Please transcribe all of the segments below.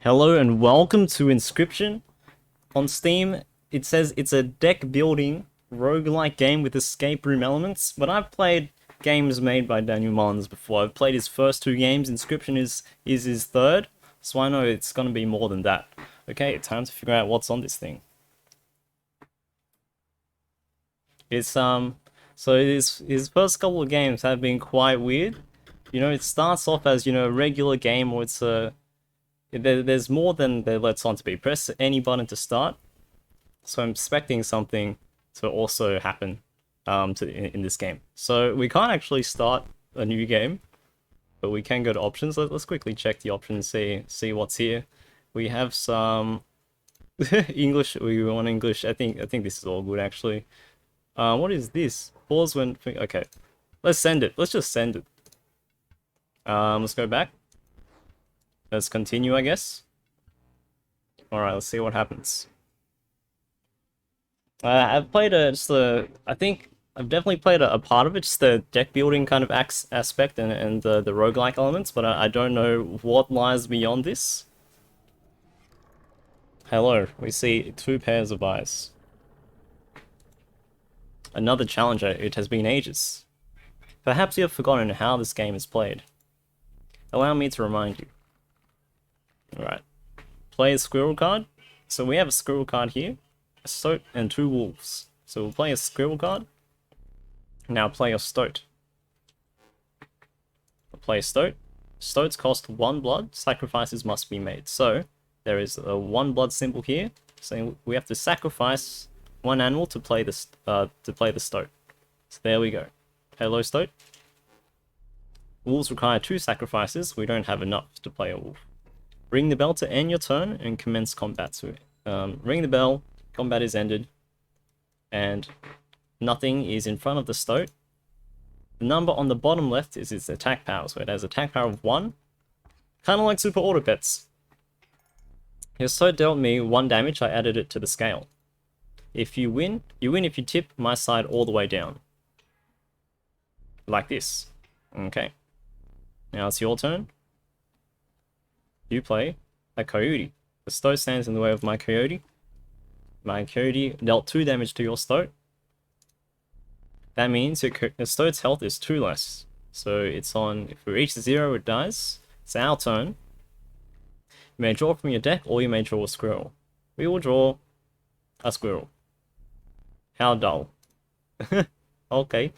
Hello and welcome to Inscryption. On Steam, it says it's a deck building roguelike game with escape room elements, but I've played games made by Daniel Mullins before. I've played his first two games. Inscryption is his third, so I know it's gonna be more than that. Okay, time to figure out what's on this thing. It's so his first couple of games have been quite weird. You know, it starts off as, a regular game, or there's more than there lets on to be. Press any button to start. So I'm expecting something to also happen in this game. So we can't actually start a new game, but we can go to options. Let's quickly check the options, see what's here. We have some English. We want English. I think this is all good actually. What is this? Pause when. Okay, let's send it. Let's just send it. Let's go back. Let's continue, I guess. Alright, let's see what happens. I've played I think I've definitely played a part of it, just the deck building kind of aspect and the roguelike elements, but I don't know what lies beyond this. Hello, we see two pairs of eyes. Another challenger, it has been ages. Perhaps you have forgotten how this game is played. Allow me to remind you. Alright. Play a squirrel card. So we have a squirrel card here, a stoat, and two wolves. So we'll play a squirrel card. Now play a stoat. We'll play a stoat. Stoats cost 1 blood, sacrifices must be made. So there is a 1 blood symbol here. So we have to sacrifice 1 animal to play the stoat. So there we go. Hello, stoat. Wolves require 2 sacrifices. We don't have enough to play a wolf. Ring the bell to end your turn and commence combat. So, ring the bell, combat is ended, and nothing is in front of the stoat. The number on the bottom left is its attack power, so it has attack power of 1, kind of like Super Auto Pets. Your stoat dealt me 1 damage, I added it to the scale. If you win if you tip my side all the way down. Like this. Okay. Now it's your turn. You play a coyote. The stoat stands in the way of my coyote. My coyote dealt 2 damage to your stoat. That means your stoat's health is 2 less. So it's on, if we reach 0, it dies. It's our turn. You may draw from your deck, or you may draw a squirrel. We will draw a squirrel. How dull. Okay.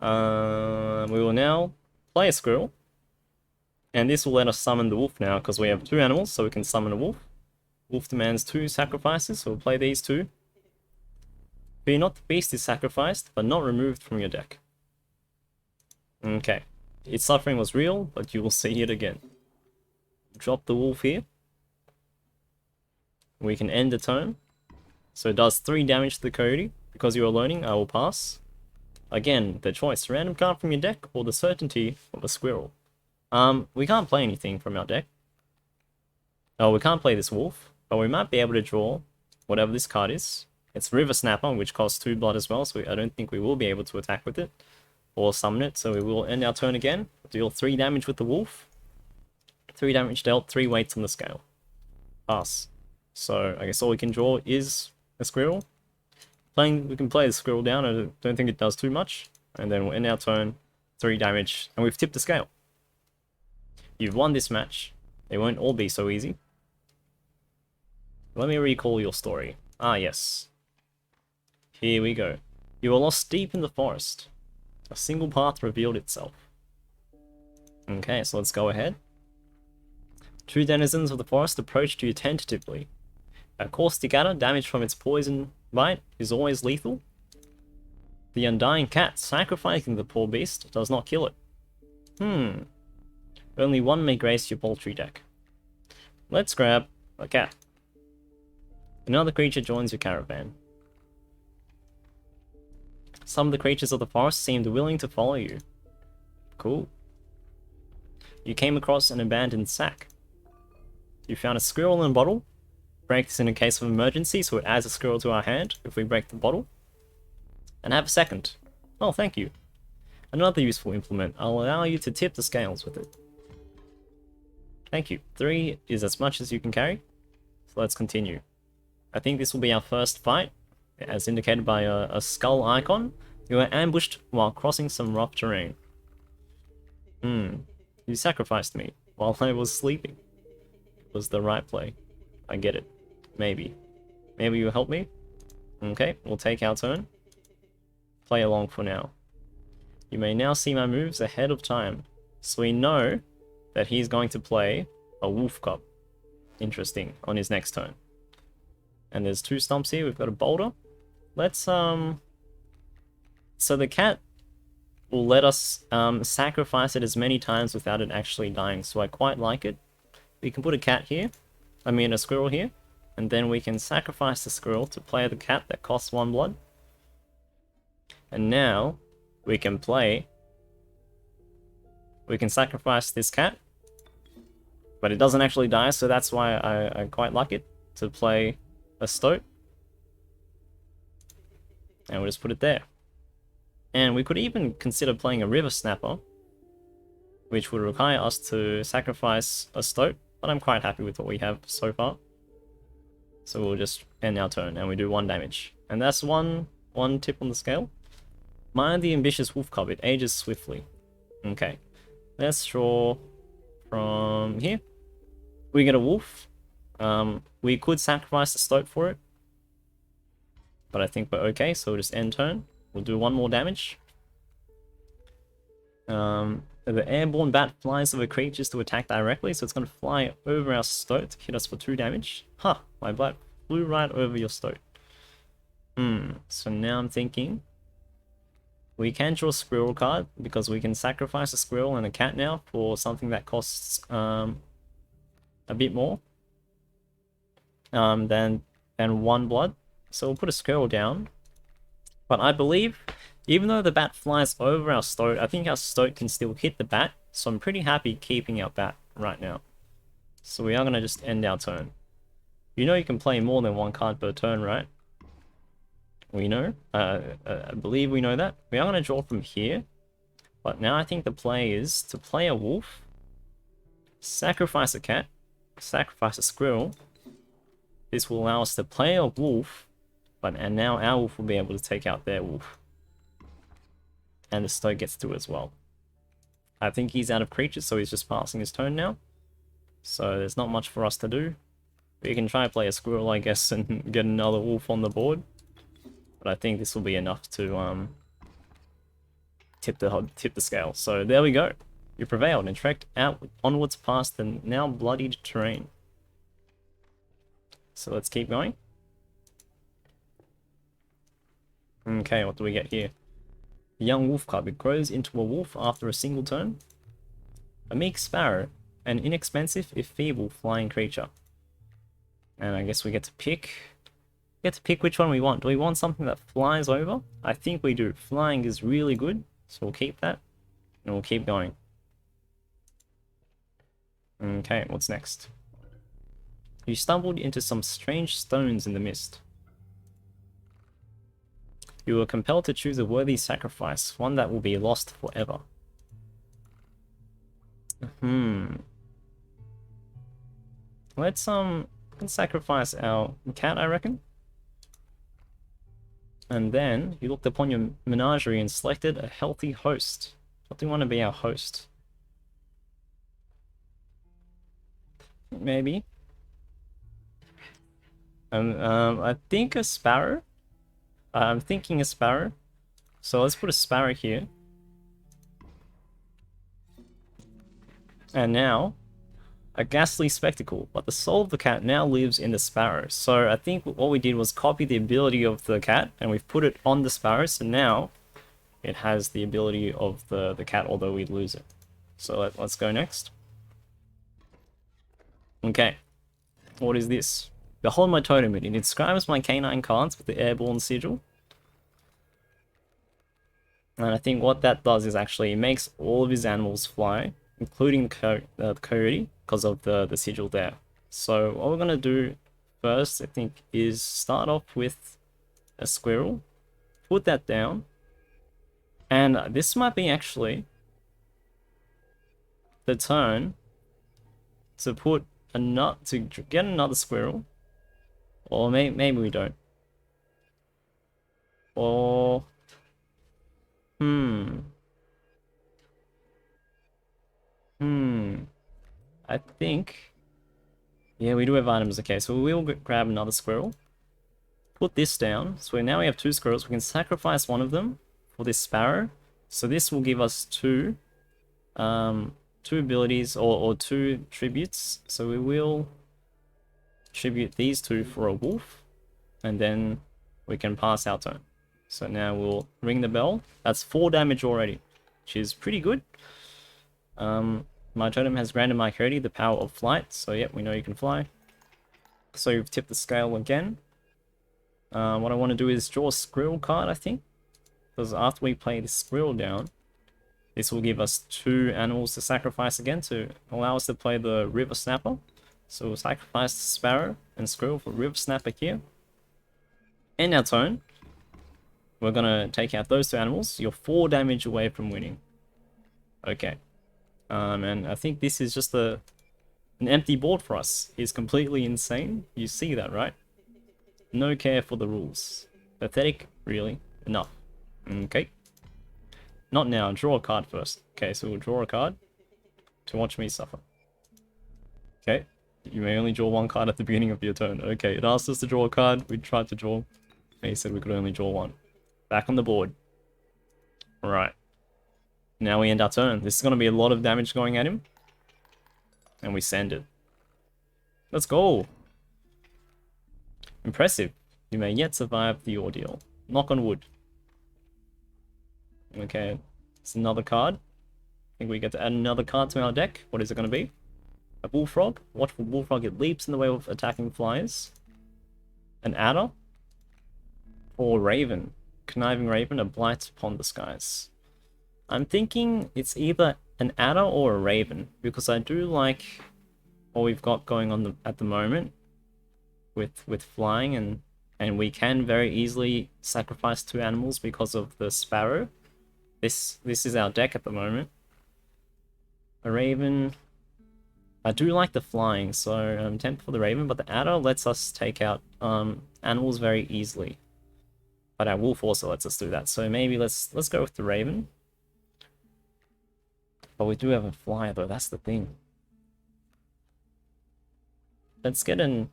We will now play a squirrel. And this will let us summon the wolf now, because we have 2 animals, so we can summon a wolf. Wolf demands 2 sacrifices, so we'll play these 2. Fear not, the beast is sacrificed, but not removed from your deck. Okay. Its suffering was real, but you will see it again. Drop the wolf here. We can end the turn. So it does 3 damage to the coyote. Because you are learning, I will pass. Again, the choice, random card from your deck, or the certainty of a squirrel. We can't play anything from our deck. Oh, we can't play this wolf, but we might be able to draw whatever this card is. It's River Snapper, which costs 2 blood as well, so I don't think we will be able to attack with it or summon it, so we will end our turn again. Deal 3 damage with the wolf. 3 damage dealt, 3 weights on the scale. Pass. So I guess all we can draw is a squirrel. We can play the squirrel down, I don't think it does too much. And then we'll end our turn, 3 damage, and we've tipped the scale. You've won this match. It won't all be so easy. Let me recall your story. Ah, yes. Here we go. You were lost deep in the forest. A single path revealed itself. Okay, so let's go ahead. 2 denizens of the forest approached you tentatively. A caustic adder, damage from its poison bite, is always lethal. The undying cat, sacrificing the poor beast, does not kill it. Only 1 may grace your poultry deck. Let's grab a cat. Another creature joins your caravan. Some of the creatures of the forest seemed willing to follow you. Cool. You came across an abandoned sack. You found a squirrel in a bottle. Break this in a case of emergency, so it adds a squirrel to our hand if we break the bottle. And have a second. Oh, thank you. Another useful implement. I'll allow you to tip the scales with it. Thank you. 3 is as much as you can carry. So let's continue. I think this will be our first fight, as indicated by a skull icon. You were ambushed while crossing some rough terrain. You sacrificed me while I was sleeping. It was the right play. I get it. Maybe. Maybe you'll help me? Okay, we'll take our turn. Play along for now. You may now see my moves ahead of time. So we know that he's going to play a wolf cub. Interesting, on his next turn. And there's 2 stumps here. We've got a boulder. Let's, so the cat will let us sacrifice it as many times without it actually dying. So I quite like it. We can put a cat here. I mean a squirrel here. And then we can sacrifice the squirrel to play the cat that costs 1 blood. And now we can sacrifice this cat. But it doesn't actually die, so that's why I quite like it. To play a stoat. And we'll just put it there. And we could even consider playing a river snapper, which would require us to sacrifice a stoat, but I'm quite happy with what we have so far. So we'll just end our turn and we do 1 damage. And that's one tip on the scale. Mind the ambitious wolf cub, it ages swiftly. Okay. Let's draw from here. We get a wolf. We could sacrifice the stoat for it. But I think we're okay, so we'll just end turn. We'll do 1 more damage. The airborne bat flies over creatures to attack directly, so it's going to fly over our stoat to hit us for 2 damage. Huh, my bat flew right over your stoat. So now I'm thinking we can draw a squirrel card because we can sacrifice a squirrel and a cat now for something that costs a bit more than 1 blood. So we'll put a squirrel down. But I believe, even though the bat flies over our stoat, I think our stoat can still hit the bat. So I'm pretty happy keeping our bat right now. So we are going to just end our turn. You know you can play more than 1 card per turn, right? We know. I believe we know that. We are going to draw from here. But now I think the play is to play a wolf, sacrifice a cat, sacrifice a squirrel. This will allow us to play a wolf, and now our wolf will be able to take out their wolf. And the stoat gets through as well. I think he's out of creatures, so he's just passing his turn now. So there's not much for us to do. We can try to play a squirrel, I guess, and get another wolf on the board. But I think this will be enough to tip the scale. So there we go. You prevailed and trekked out onwards past the now bloodied terrain. So let's keep going. Okay, what do we get here? A young wolf cub. It grows into a wolf after a single turn. A meek sparrow. An inexpensive, if feeble, flying creature. And I guess we get to pick. We get to pick which one we want. Do we want something that flies over? I think we do. Flying is really good. So we'll keep that. And we'll keep going. Okay, what's next? You stumbled into some strange stones in the mist. You were compelled to choose a worthy sacrifice, one that will be lost forever. Let's sacrifice our cat, I reckon. And then you looked upon your menagerie and selected a healthy host. What do you want to be our host? Maybe. I think a sparrow. I'm thinking a sparrow. So let's put a sparrow here. And now, a ghastly spectacle. But the soul of the cat now lives in the sparrow. So I think what we did was copy the ability of the cat, and we've put it on the sparrow. So now, it has the ability of the cat, although we lose it. So let's go next. Okay. What is this? Behold my totem. It inscribes my canine cards with the airborne sigil. And I think what that does is actually makes all of his animals fly, including the coyote, because of the sigil there. So what we're going to do first, I think, is start off with a squirrel. Put that down. And this might be actually the turn to put a nut to get another squirrel, or maybe we don't. Or I think, yeah, we do have items. Okay, so we'll grab another squirrel, put this down. So now we have 2 squirrels. We can sacrifice one of them for this sparrow. So this will give us 2 abilities or 2 tributes. So we will tribute these 2 for a wolf, and then we can pass our turn. So now we'll ring the bell. That's 4 damage already, which is pretty good. My totem has granted my Cody the power of flight, so yep, we know you can fly. So you've tipped the scale again. What I want to do is draw a squirrel card, I think. Because after we play the squirrel down, this will give us 2 animals to sacrifice again to allow us to play the river snapper. So we'll sacrifice the sparrow and squirrel for river snapper here. End our turn. We're gonna take out those 2 animals. You're 4 damage away from winning. Okay. And I think this is just an empty board for us. He's completely insane. You see that, right? No care for the rules. Pathetic, really. Enough. Okay. Not now. Draw a card first. Okay, so we'll draw a card to watch me suffer. Okay. You may only draw 1 card at the beginning of your turn. Okay, it asked us to draw a card. We tried to draw. And he said we could only draw 1. Back on the board. Alright. Now we end our turn. This is going to be a lot of damage going at him. And we send it. Let's go. Impressive. You may yet survive the ordeal. Knock on wood. Okay. It's another card. I think we get to add another card to our deck. What is it going to be? A bullfrog. Watchful bullfrog. It leaps in the way of attacking flyers. An adder. Or raven. Conniving raven. A blight upon the skies. I'm thinking it's either an adder or a raven, because I do like what we've got going on at the moment with flying, and we can very easily sacrifice 2 animals because of the sparrow. This is our deck at the moment. A raven. I do like the flying, so I'm tempted for the raven, but the adder lets us take out animals very easily. But our wolf also lets us do that, so maybe let's go with the raven. But we do have a flyer though, that's the thing. Let's get a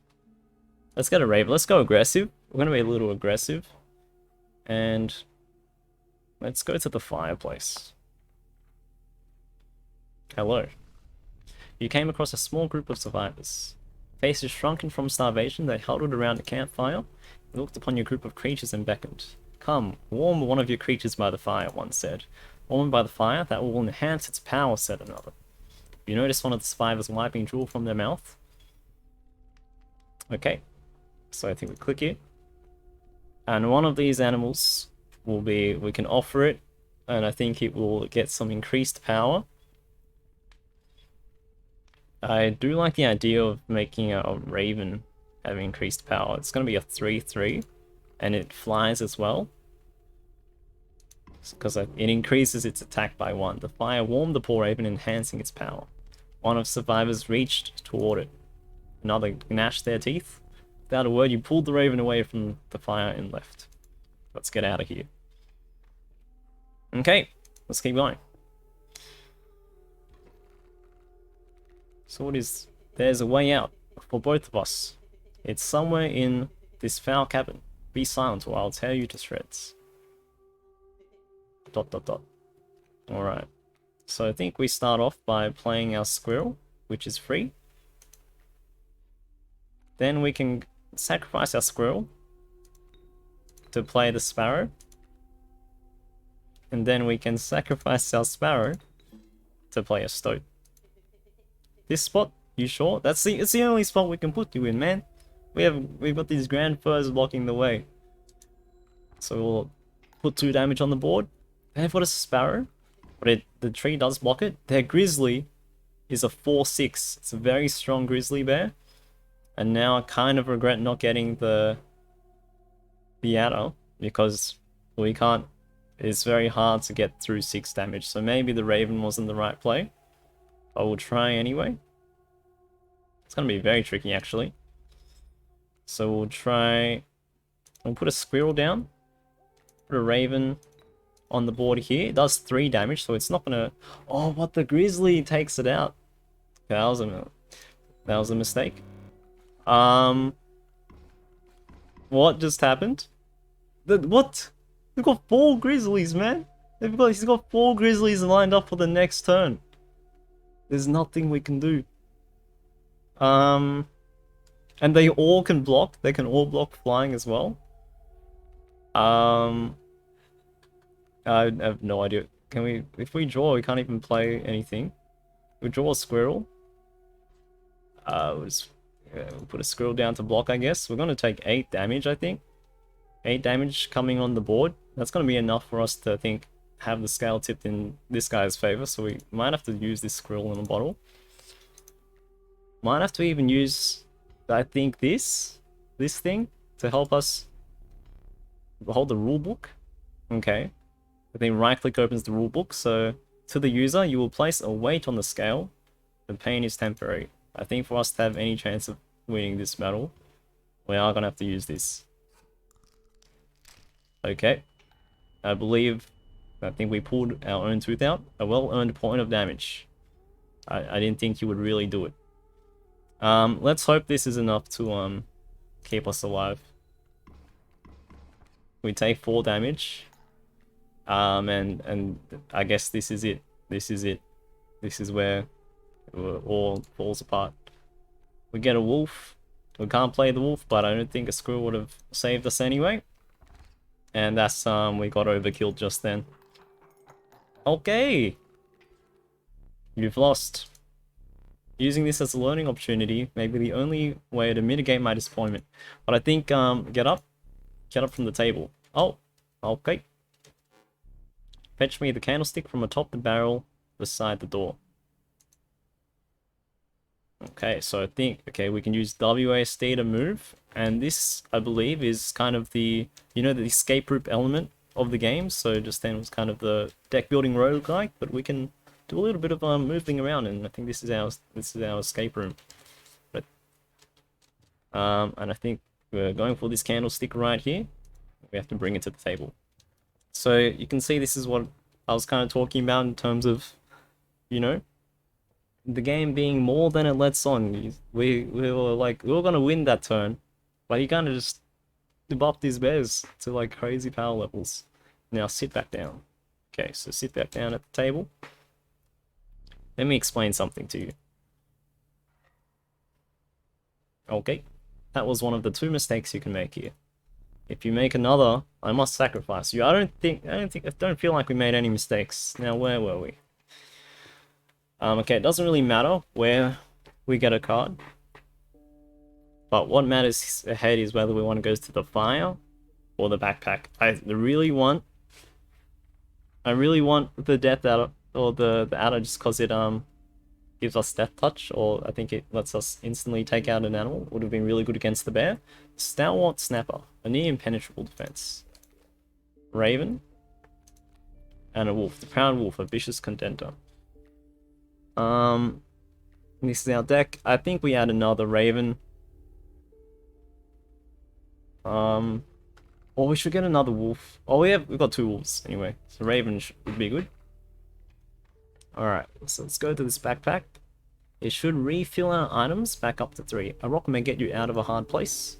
raven. Let's go aggressive. We're gonna be a little aggressive. And let's go to the fireplace. Hello. You came across a small group of survivors. Faces shrunken from starvation, they huddled around a campfire. They looked upon your group of creatures and beckoned. Come, warm one of your creatures by the fire, one said. Warmed by the fire, that will enhance its power, said another. You notice one of the survivors wiping drool from their mouth. Okay, so I think we click here. And one of these animals will be, we can offer it, and I think it will get some increased power. I do like the idea of making a raven have increased power. It's going to be a 3/3, and it flies as well. Because it increases its attack by 1. The fire warmed the poor raven, enhancing its power. One of survivors reached toward it. Another gnashed their teeth. Without a word, you pulled the raven away from the fire and left. Let's get out of here. Okay, let's keep going. So what is... There's a way out for both of us. It's somewhere in this foul cabin. Be silent or I'll tear you to shreds. ... Alright. So I think we start off by playing our squirrel, which is free. Then we can sacrifice our squirrel to play the sparrow. And then we can sacrifice our sparrow to play a stoat. This spot, you sure? It's the only spot we can put you in, man. We've got these grand firs blocking the way. So we'll put 2 damage on the board. They've got a sparrow, but the tree does block it. Their grizzly is a 4/6. It's a very strong grizzly bear. And now I kind of regret not getting the adder, because we can't... It's very hard to get through 6 damage, so maybe the raven wasn't the right play. But we'll try anyway. gonna be very tricky actually. So we'll try. We'll put a squirrel down. Put a raven on the board here. It does 3 damage, so it's not gonna. Oh, but the grizzly takes it out. That was a mistake. What just happened? What? We've got 4 grizzlies, man. He's got 4 grizzlies lined up for the next turn. There's nothing we can do. And they all can block. They can all block flying as well. I have no idea. Can we? If we draw, we can't even play anything. We draw a squirrel. We'll put a squirrel down to block, I guess. We're gonna take 8 damage, I think. 8 damage coming on the board. That's gonna be enough for us to, I think, have the scale tipped in this guy's favor. So we might have to use this squirrel in a bottle. Might have to even use, I think, this thing to help us hold the rule book. Okay. I think right click opens the rule book. So to the user, you will place a weight on the scale. The pain is temporary. I think for us to have any chance of winning this battle, we are gonna have to use this. Okay. I think we pulled our own tooth out. A well-earned point of damage. I didn't think you would really do it. Let's hope this is enough to keep us alive. We take 4 damage. And I guess this is it. This is it. This is where it all falls apart. We get a wolf. We can't play the wolf, but I don't think a squirrel would have saved us anyway. And that's we got overkilled just then. Okay. You've lost. Using this as a learning opportunity may be the only way to mitigate my disappointment. But I think get up from the table. Oh, okay. Fetch me the candlestick from atop the barrel beside the door. Okay, so I think, okay, we can use WASD to move, and this, I believe, is kind of the, you know, the escape rope element of the game. So just then was kind of the deck building roguelike, but we can do a little bit of moving around, and I think this is our escape room. But and I think we're going for this candlestick right here. We have to bring it to the table. So you can see this is what I was kind of talking about in terms of, you know, the game being more than it lets on. We were gonna win that turn, but he kind of just buffed his bears to like crazy power levels. Now sit back down. Okay, so sit back down at the table. Let me explain something to you. Okay, that was one of the 2 mistakes you can make here. If you make another, I must sacrifice you. I don't feel like we made any mistakes. Now, where were we? Okay, it doesn't really matter where we get a card. But what matters ahead is whether we want to go to the fire or the backpack. I really want the death adder or the adder just because it gives us death touch, or I think it lets us instantly take out an animal. Would have been really good against the bear. Stalwart Snapper, a near impenetrable defense. Raven and a wolf. The proud wolf, a vicious contender. This is our deck. I think we add another raven. Or we should get another wolf. Oh, we've got 2 wolves anyway. So raven would be good. Alright, so let's go to this backpack. It should refill our items back up to 3. A rock may get you out of a hard place.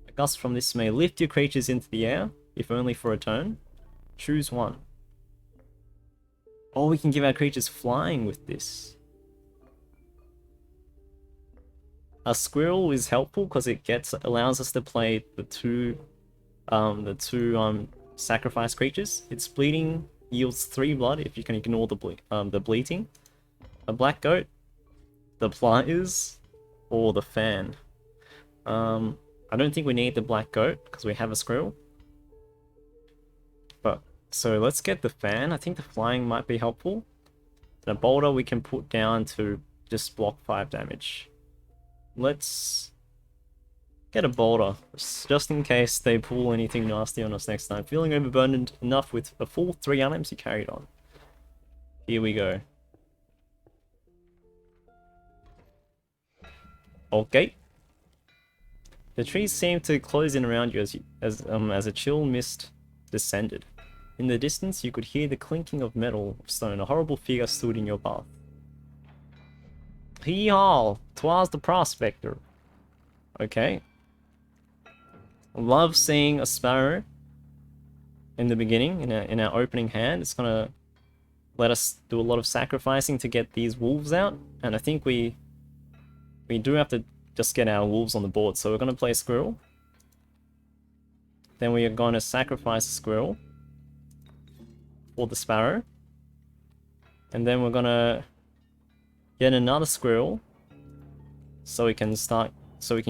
A gust from this may lift your creatures into the air, if only for a turn. Choose one. Oh, we can give our creatures flying with this. A squirrel is helpful because it allows us to play the two sacrifice creatures. Its bleeding yields 3 blood if you can ignore the bleating. A black goat, the pliers, or the fan. I don't think we need the black goat because we have a squirrel. But so let's get the fan. I think the flying might be helpful. And a boulder we can put down to just block 5 damage. Let's get a boulder, just in case they pull anything nasty on us next time. Feeling overburdened enough with a full 3 items, you carried on. Here we go. Okay. The trees seemed to close in around you as a chill mist descended. In the distance, you could hear the clinking of metal or stone. A horrible figure stood in your path. Hee-haw! 'Twas the prospector. Okay. Love seeing a sparrow in the beginning, in our opening hand. It's gonna let us do a lot of sacrificing to get these wolves out, and I think we do have to just get our wolves on the board. So we're gonna play a squirrel. Then we are gonna sacrifice a squirrel for the sparrow, and then we're gonna get another squirrel so we can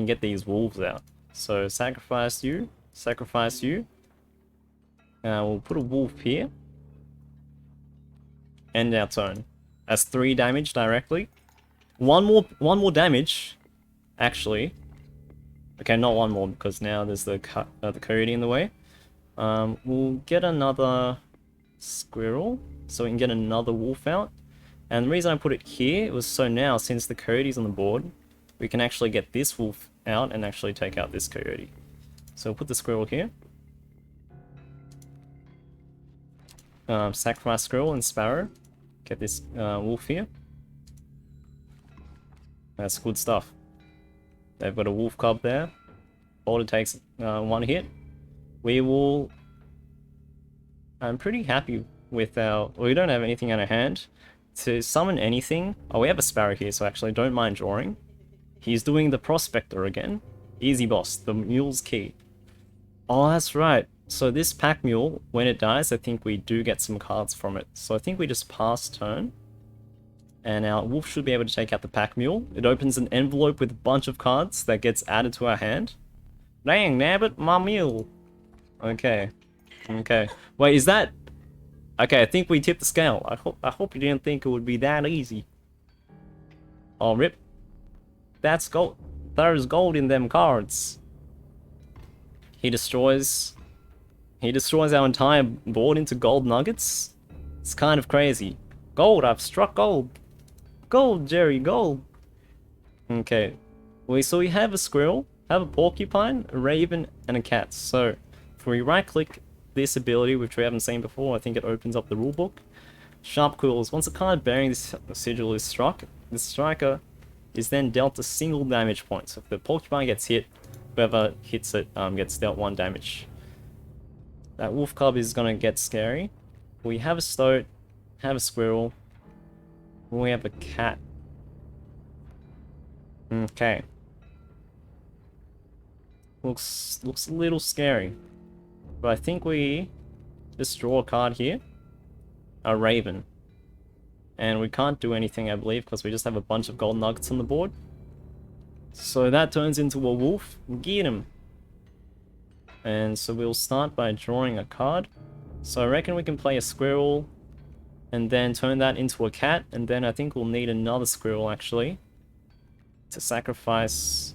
get these wolves out. So sacrifice you. We'll put a wolf here. End our turn. That's 3 damage directly. One more damage, actually. Okay, not one more because now there's the coyote in the way. We'll get another squirrel so we can get another wolf out. And the reason I put it here was so now, since the coyote's on the board, we can actually get this wolf out and actually take out this coyote. So we'll put the squirrel here. Sacrifice squirrel and sparrow. Get this wolf here. That's good stuff. They've got a wolf cub there. Boulder takes 1 hit. We will... I'm pretty happy with our... Well, we don't have anything in our hand. To summon anything... Oh, we have a sparrow here, so actually don't mind drawing. He's doing the prospector again. Easy boss, the mule's key. Oh, that's right. So this pack mule, when it dies, I think we do get some cards from it. So I think we just pass turn. And our wolf should be able to take out the pack mule. It opens an envelope with a bunch of cards that gets added to our hand. Dang, nabbit, my mule. Okay. Okay. Wait, is that... Okay, I think we tipped the scale. I hope you didn't think it would be that easy. Oh, rip. That's gold. There's gold in them cards. He destroys our entire board into gold nuggets. It's kind of crazy. Gold, I've struck gold. Gold, Jerry, gold. Okay. So we have a squirrel, have a porcupine, a raven, and a cat. So if we right click this ability, which we haven't seen before, I think it opens up the rulebook. Sharp quills. Once a card bearing this sigil is struck, the striker is then dealt a single damage point. So if the porcupine gets hit, whoever hits it gets dealt 1 damage. That wolf cub is gonna get scary. We have a stoat, have a squirrel, we have a cat. Okay. Looks a little scary. But I think we just draw a card here. A raven. And we can't do anything, I believe, because we just have a bunch of gold nuggets on the board. So that turns into a wolf. Get him. And so we'll start by drawing a card. So I reckon we can play a squirrel and then turn that into a cat, and then I think we'll need another squirrel actually to sacrifice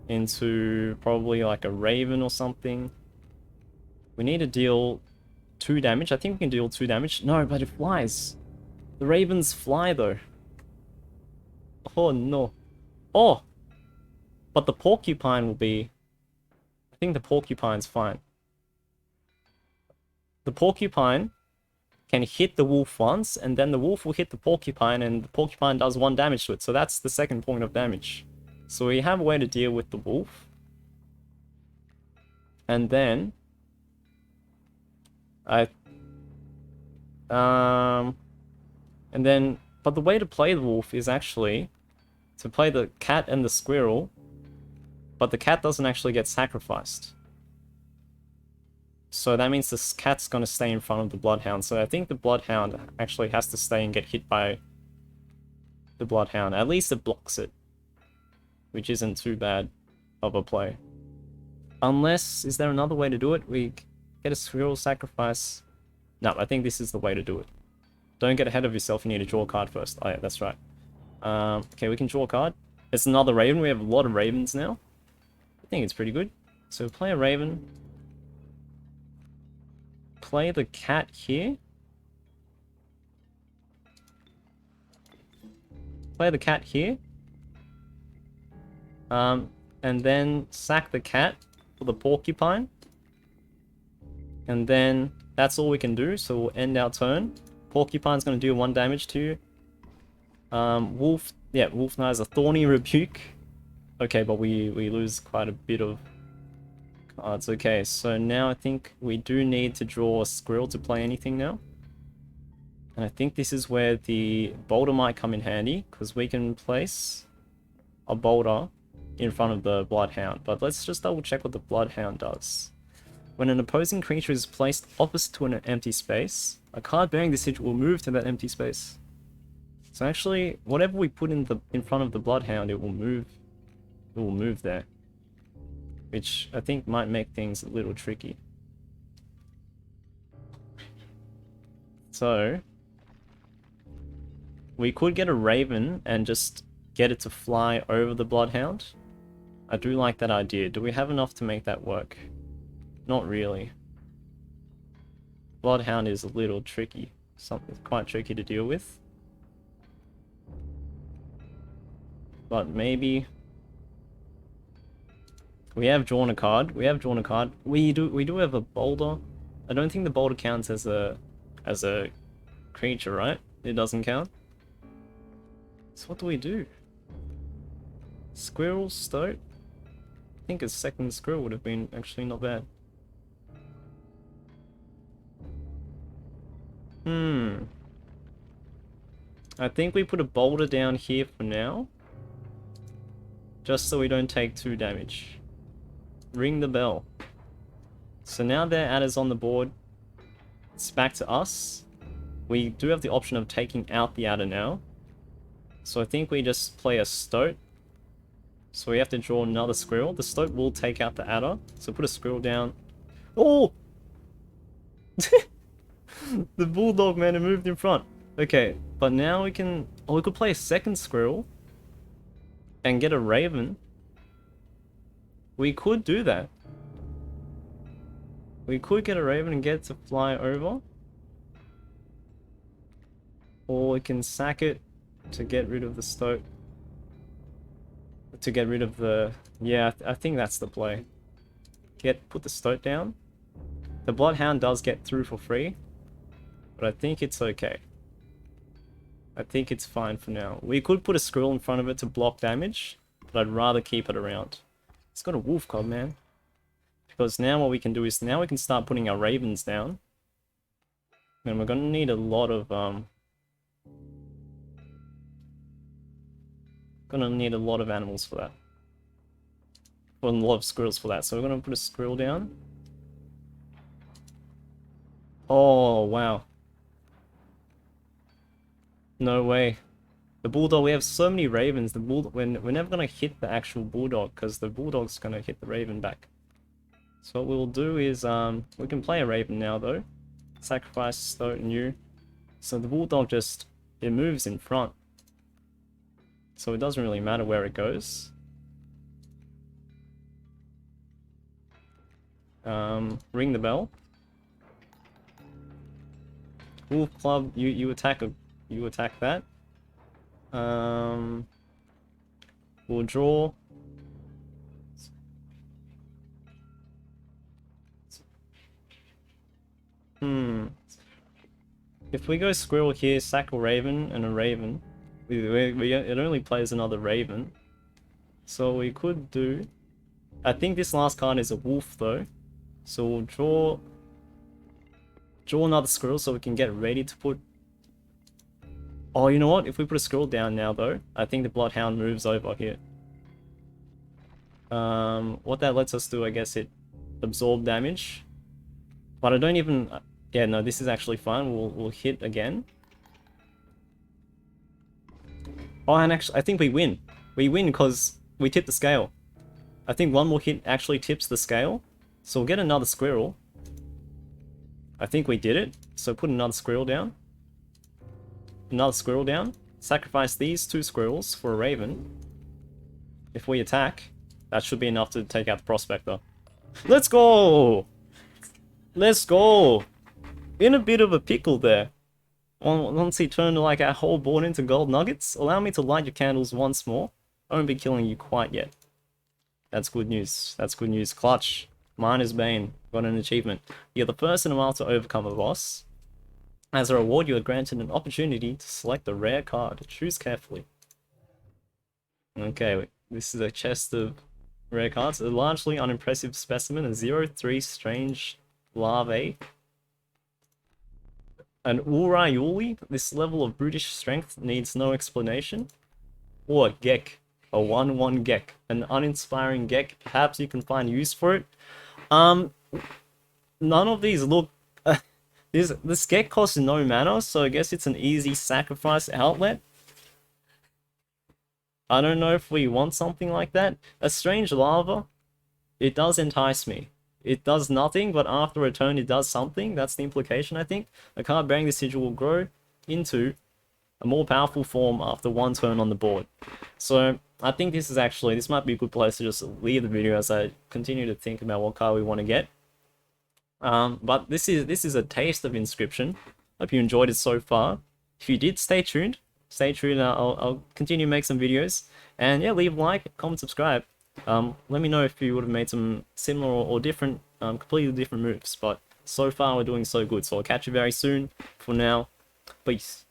into probably like a raven or something. We need to deal 2 damage. I think we can deal 2 damage. No, but it flies. The ravens fly though. Oh no. Oh! But the porcupine will be... I think the porcupine's fine. The porcupine can hit the wolf once, and then the wolf will hit the porcupine, and the porcupine does 1 damage to it. So that's the 2nd point of damage. So we have a way to deal with the wolf. And then... but the way to play the wolf is actually to play the cat and the squirrel, but the cat doesn't actually get sacrificed. So that means this cat's gonna stay in front of the bloodhound. So I think the bloodhound actually has to stay and get hit by the bloodhound. At least it blocks it, which isn't too bad of a play. Unless, is there another way to do it? We get a squirrel sacrifice. No, I think this is the way to do it. Don't get ahead of yourself, you need to draw a card first. Oh yeah, that's right. Okay, we can draw a card. It's another raven, we have a lot of ravens now. I think it's pretty good. So play a raven. Play the cat here. Play the cat here. And then sack the cat for the porcupine. And then that's all we can do, so we'll end our turn. Porcupine's going to do 1 damage to you. Wolf Knight is a thorny rebuke. Okay, but we lose quite a bit of cards. Okay, so now I think we do need to draw a squirrel to play anything now. And I think this is where the boulder might come in handy, because we can place a boulder in front of the bloodhound. But let's just double check what the bloodhound does. When an opposing creature is placed opposite to an empty space, a card bearing this sigil will move to that empty space. So actually, whatever we put in front of the bloodhound, it will move. It will move there, which I think might make things a little tricky. So we could get a raven and just get it to fly over the bloodhound. I do like that idea. Do we have enough to make that work? Not really. Bloodhound is a little tricky. Something quite tricky to deal with. But maybe we have drawn a card. We do have a boulder. I don't think the boulder counts as a creature, right? It doesn't count. So what do we do? Squirrel, stoat? I think a second squirrel would have been actually not bad. I think we put a boulder down here for now. Just so we don't take 2 damage. Ring the bell. So now their adder's on the board. It's back to us. We do have the option of taking out the adder now. So I think we just play a stoat. So we have to draw another squirrel. The stoat will take out the adder. So put a squirrel down. Oh! The bulldog, man, it moved in front. Okay, but now we can... Oh, we could play a second squirrel. And get a raven. We could do that. We could get a raven and get it to fly over. Or we can sack it to get rid of the stoat. To get rid of the... Yeah, I think that's the play. Put the stoat down. The bloodhound does get through for free. But I think it's okay. I think it's fine for now. We could put a squirrel in front of it to block damage, but I'd rather keep it around. It's got a wolf cub, man. Because now what we can do is, now we can start putting our ravens down. And we're gonna need a lot of, animals for that. Or a lot of squirrels for that. So we're gonna put a squirrel down. Oh, wow. No way. The bulldog, we have so many ravens. The bulldog, we're never gonna hit the actual bulldog because the bulldog's gonna hit the raven back. So what we'll do is, we can play a raven now though. Sacrifice, stoat, and you. So the bulldog just, it moves in front. So it doesn't really matter where it goes. Ring the bell. Wolf club, you attack that. We'll draw. If we go squirrel here, sack a raven and a raven, it only plays another raven. So we could do... I think this last card is a wolf though. So we'll draw another squirrel so we can get ready to put... Oh, you know what? If we put a squirrel down now though, I think the bloodhound moves over here. What that lets us do, I guess it absorb damage. But I don't even... Yeah, no, this is actually fine. We'll hit again. Oh, and actually, I think we win. We win because we tip the scale. I think one more hit actually tips the scale. So we'll get another squirrel. I think we did it. So put another squirrel down. Another squirrel down. Sacrifice these 2 squirrels for a raven. If we attack, that should be enough to take out the prospector. Let's go! Let's go! In a bit of a pickle there. Once he turned like our whole board into gold nuggets, allow me to light your candles once more. I won't be killing you quite yet. That's good news. That's good news. Clutch. Miner's Bane. Got an achievement. You're the first in a while to overcome a boss. As a reward, you are granted an opportunity to select a rare card. Choose carefully. Okay, this is a chest of rare cards. A largely unimpressive specimen. A 0-3 strange larvae. An Urayuli. This level of brutish strength needs no explanation. Or a Gek. A 1-1 Gek. An uninspiring Gek. Perhaps you can find use for it. None of these look... this Gek costs no mana, so I guess it's an easy sacrifice outlet. I don't know if we want something like that. A strange lava, it does entice me. It does nothing, but after a turn it does something. That's the implication, I think. A card bearing this sigil will grow into a more powerful form after one turn on the board. So I think this might be a good place to just leave the video as I continue to think about what card we want to get. But this is a taste of Inscryption. Hope you enjoyed it so far. If you did, stay tuned. Stay tuned. I'll continue to make some videos. And yeah, leave a like, comment, subscribe. Let me know if you would have made some similar or different, completely different moves. But so far we're doing so good. So I'll catch you very soon. For now, peace.